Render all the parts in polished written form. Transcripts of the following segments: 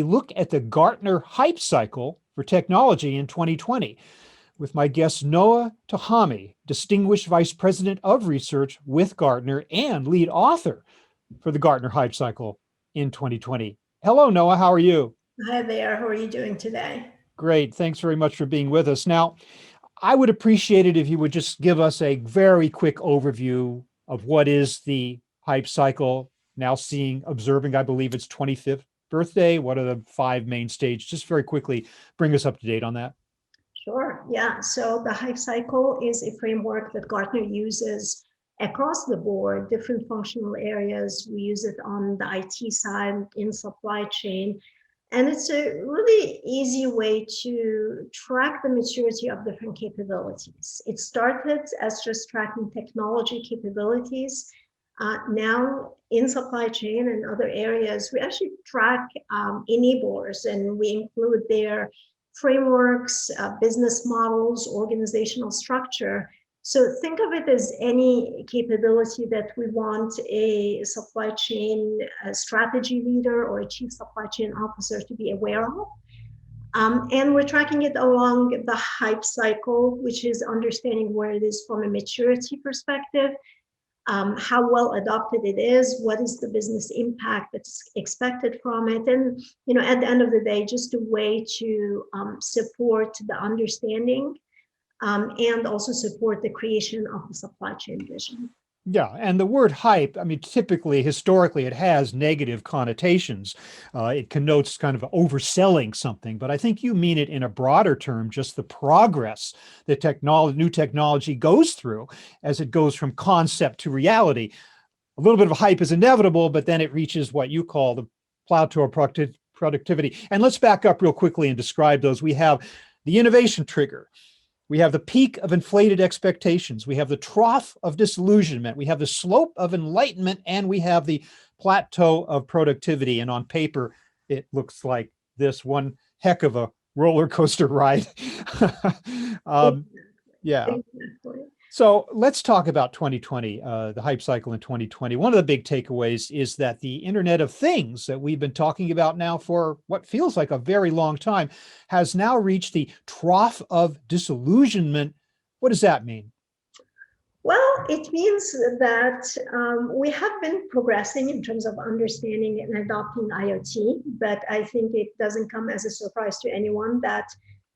a look at the Gartner hype cycle for technology in 2020 with my guest Noha Tohamy, Distinguished Vice President of Research with Gartner and lead author for the Gartner hype cycle in 2020. Hello, Noha. How are you? Hi there. How are you doing today? Great. Thanks very much for being with us. Now, I would appreciate it if you would just give us a very quick overview of what is the hype cycle, now observing, I believe it's 25th birthday. What are the five main stages? Just very quickly bring us up to date on that. Sure. Yeah. So the hype cycle is a framework that Gartner uses across the board, different functional areas. We use it on the IT side, in supply chain. And it's a really easy way to track the maturity of different capabilities. It started as just tracking technology capabilities. Now in supply chain and other areas, we actually track enablers, and we include their frameworks, business models, organizational structure. So think of it as any capability that we want a supply chain strategy leader or a chief supply chain officer to be aware of. And we're tracking it along the hype cycle, which is understanding where it is from a maturity perspective, how well adopted it is, what is the business impact that's expected from it, and at the end of the day, just a way to support the understanding and also support the creation of the supply chain vision. Yeah, and the word hype, I mean, typically, historically, it has negative connotations. It connotes kind of overselling something, but I think you mean it in a broader term, just the progress that new technology goes through as it goes from concept to reality. A little bit of hype is inevitable, but then it reaches what you call the plateau of productivity. And let's back up real quickly and describe those. We have the innovation trigger. We have the peak of inflated expectations. We have the trough of disillusionment. We have the slope of enlightenment, and we have the plateau of productivity. And on paper, it looks like this one heck of a roller coaster ride. Yeah. Exactly. So let's talk about 2020, the hype cycle in 2020. One of the big takeaways is that the Internet of Things that we've been talking about now for what feels like a very long time has now reached the trough of disillusionment. What does that mean? Well, it means that we have been progressing in terms of understanding and adopting IoT, but I think it doesn't come as a surprise to anyone that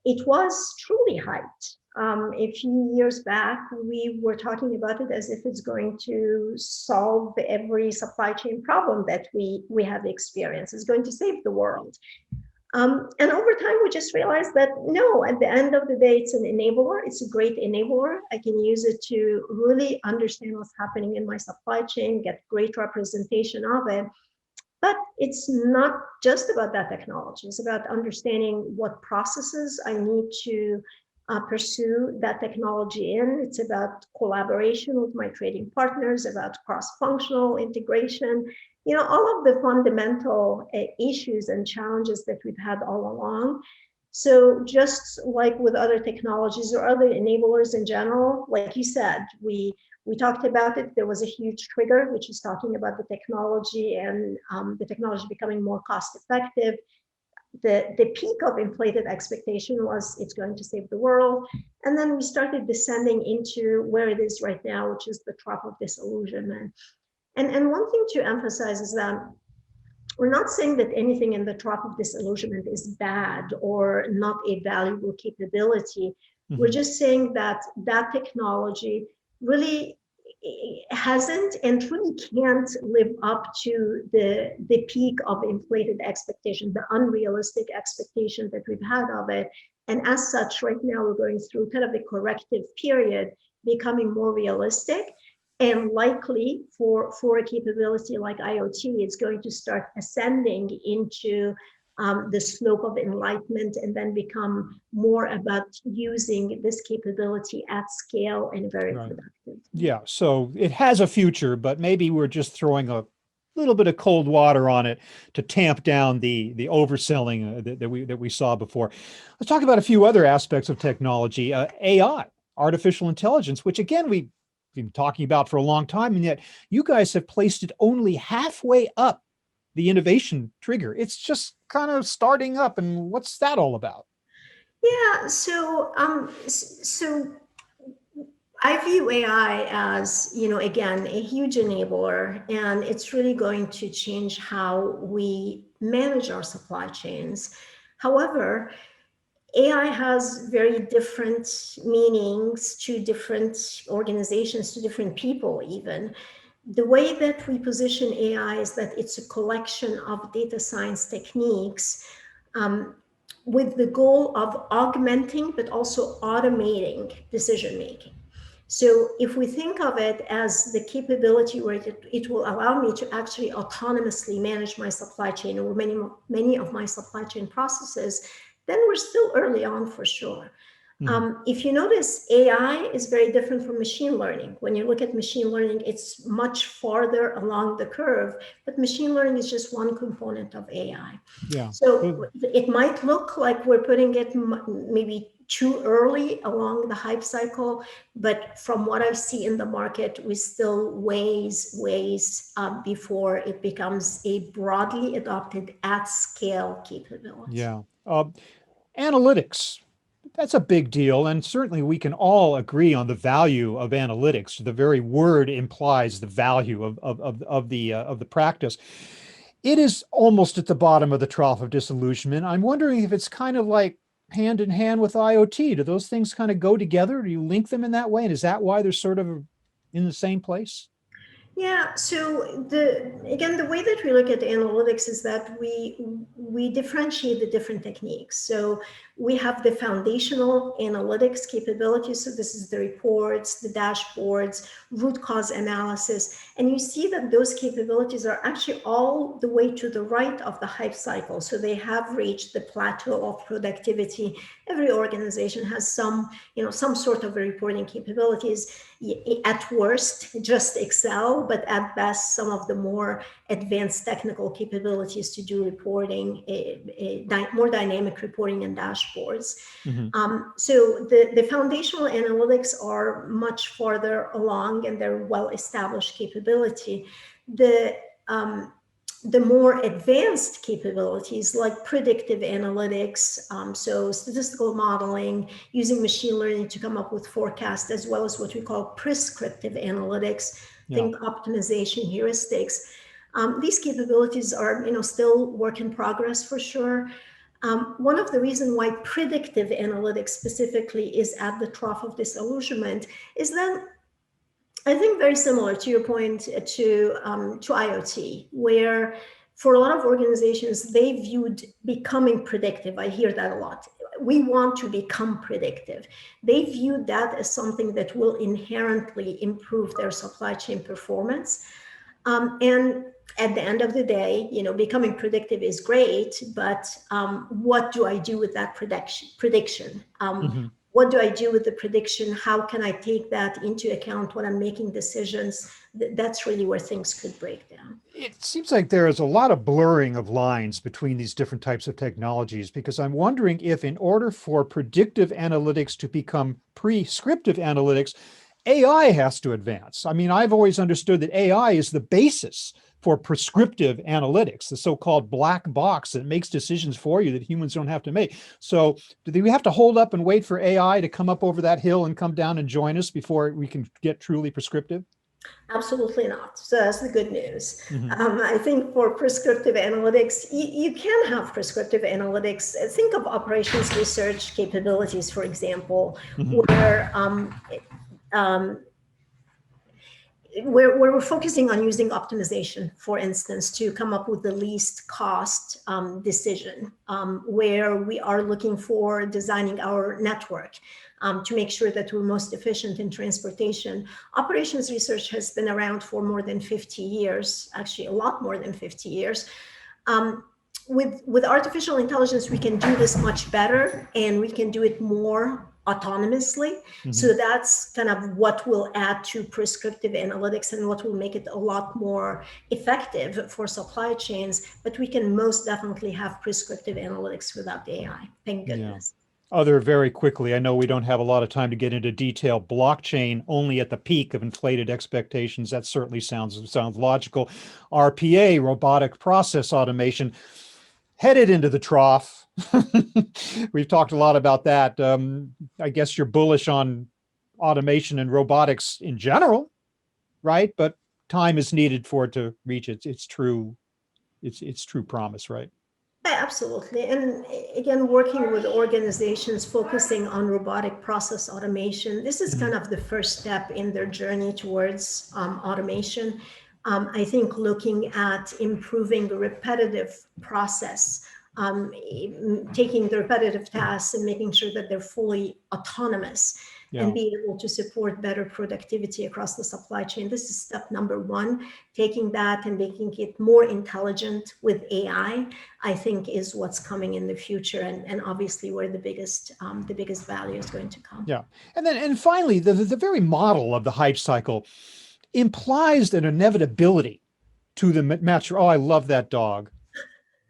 it was truly hyped. A few years back, we were talking about it as if it's going to solve every supply chain problem that we have experienced. It's going to save the world. And over time, we just realized that no, at the end of the day, it's an enabler. It's a great enabler. I can use it to really understand what's happening in my supply chain, get great representation of it. But it's not just about that technology. It's about understanding what processes I need to pursue that technology in. It's about collaboration with my trading partners, about cross-functional integration, all of the fundamental issues and challenges that we've had all along. So just like with other technologies or other enablers in general, like you said, we talked about it. There was a huge trigger, which is talking about the technology and the technology becoming more cost effective. The peak of inflated expectation was it's going to save the world. And then we started descending into where it is right now, which is the trough of disillusionment. And one thing to emphasize is that we're not saying that anything in the trough of disillusionment is bad or not a valuable capability. Mm-hmm. We're just saying that that technology really hasn't and truly can't live up to the peak of inflated expectation, the unrealistic expectation that we've had of it. And as such, right now we're going through kind of a corrective period, becoming more realistic. And likely for a capability like IoT, it's going to start ascending into the slope of enlightenment and then become more about using this capability at scale and very productive. Yeah, so it has a future, but maybe we're just throwing a little bit of cold water on it to tamp down the overselling that we saw before. Let's talk about a few other aspects of technology. AI, artificial intelligence, which again we've been talking about for a long time, and yet you guys have placed it only halfway up the innovation trigger? It's just kind of starting up. And what's that all about? Yeah, so I view AI as, again, a huge enabler, and it's really going to change how we manage our supply chains. However, AI has very different meanings to different organizations, to different people, even. The way that we position AI is that it's a collection of data science techniques, um, with the goal of augmenting but also automating decision making. So if we think of it as the capability where it will allow me to actually autonomously manage my supply chain, or many of my supply chain processes, then we're still early on for sure. Mhm. If you notice, AI is very different from machine learning. When you look at machine learning, it's much farther along the curve, but machine learning is just one component of AI. Yeah. So it might look like we're putting it maybe too early along the hype cycle, but from what I see in the market, we still ways before it becomes a broadly adopted at scale capability. Yeah. Analytics. That's a big deal. And certainly we can all agree on the value of analytics. The very word implies the value of the practice. It is almost at the bottom of the trough of disillusionment. I'm wondering if it's kind of like hand in hand with IoT. Do those things kind of go together? Do you link them in that way? And is that why they're sort of in the same place? Yeah, so the way that we look at analytics is that we differentiate the different techniques. So we have the foundational analytics capabilities. So this is the reports, the dashboards, root cause analysis. And you see that those capabilities are actually all the way to the right of the hype cycle. So they have reached the plateau of productivity. Every organization has some sort of reporting capabilities. At worst, just Excel, but at best, some of the more advanced technical capabilities to do reporting, more dynamic reporting and dashboards. Mhm. So the foundational analytics are much farther along, and they're well-established capability. The more advanced capabilities like predictive analytics, so statistical modeling, using machine learning to come up with forecasts, as well as what we call prescriptive analytics, Yeah. think optimization heuristics. These capabilities are, still work in progress for sure. One of the reasons why predictive analytics specifically is at the trough of disillusionment is that I think very similar to your point to IoT, where for a lot of organizations, they viewed becoming predictive. I hear that a lot. We want to become predictive. They viewed that as something that will inherently improve their supply chain performance. And at the end of the day, becoming predictive is great, but what do I do with that prediction? Mhm. What do I do with the prediction? How can I take that into account when I'm making decisions? That's really where things could break down. It seems like there is a lot of blurring of lines between these different types of technologies because I'm wondering if, in order for predictive analytics to become prescriptive analytics, AI has to advance. I mean, I've always understood that AI is the basis for prescriptive analytics, the so-called black box that makes decisions for you that humans don't have to make. So, do we have to hold up and wait for AI to come up over that hill and come down and join us before we can get truly prescriptive? Absolutely not. So that's the good news. Mhm. I think for prescriptive analytics, you can have prescriptive analytics. Think of operations research capabilities, for example, Mhm. where um, where we're focusing on using optimization, for instance, to come up with the least cost decision, where we are looking for designing our network to make sure that we're most efficient in transportation. Operations research has been around for more than 50 years, actually a lot more than 50 years. Um, with artificial intelligence, we can do this much better, and we can do it more autonomously. Mhm. So that's kind of what will add to prescriptive analytics and what will make it a lot more effective for supply chains. But we can most definitely have prescriptive analytics without AI. Thank Yeah. goodness. Other very quickly, I know we don't have a lot of time to get into detail. Blockchain only at the peak of inflated expectations. That certainly sounds logical. RPA, robotic process automation, headed into the trough. We've talked a lot about that. I guess you're bullish on automation and robotics in general, right? But time is needed for it to reach its true promise, right? Yeah, absolutely. And again, working with organizations focusing on robotic process automation, this is Mhm. kind of the first step in their journey towards automation. I think looking at improving the repetitive process, taking the repetitive tasks and making sure that they're fully autonomous and Yeah. be able to support better productivity across the supply chain. This is step number one. Taking that and making it more intelligent with AI, I think, is what's coming in the future, and obviously where the biggest value is going to come. Yeah. And finally, the very model of the hype cycle implies an inevitability to the mature. Oh, I love that dog.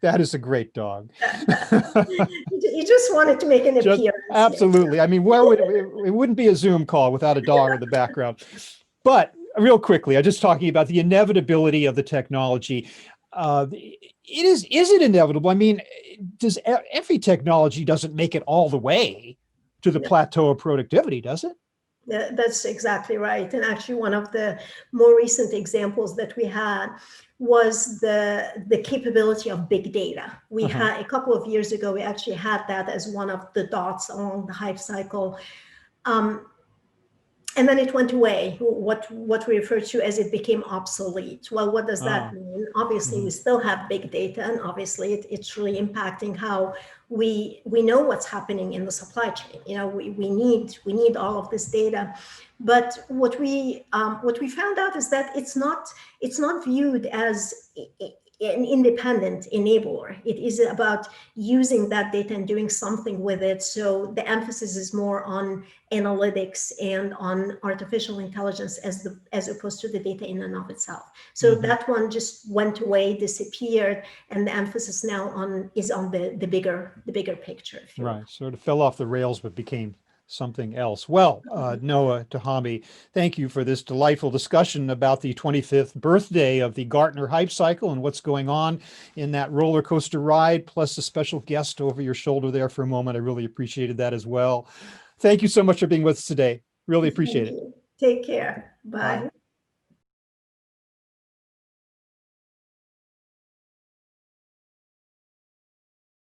That is a great dog. You just wanted to make an Just appearance here. absolutely. I mean, where would it wouldn't be a Zoom call without a dog in the background. But real quickly, I'm just talking about the inevitability of the technology. Is it inevitable? I mean, does every technology doesn't make it all the way to the Yeah. plateau of productivity, does it? That's exactly right. And actually, one of the more recent examples that we had was the capability of big data. We Uh-huh. had a couple of years ago, we actually had that as one of the dots along the hype cycle. Um, and then it went away, what we refer to as it became obsolete. Well, what does that Ah. mean? Obviously, we Mhm. still have big data, and obviously it's really impacting how we know what's happening in the supply chain. You know, we need all of this data, but what we found out is that it's not viewed as an independent enabler. It is about using that data and doing something with it. So the emphasis is more on analytics and on artificial intelligence as opposed to the data in and of itself. So Mhm. that one just went away, disappeared, and the emphasis now is on the bigger picture, if you will. Right. Sort of fell off the rails, but became something else. Well, Noha Tohamy, thank you for this delightful discussion about the 25th birthday of the Gartner hype cycle and what's going on in that roller coaster ride, plus a special guest over your shoulder there for a moment. I really appreciated that as well. Thank you so much for being with us today. Really appreciate Thank it. you. Take care. Bye. Bye.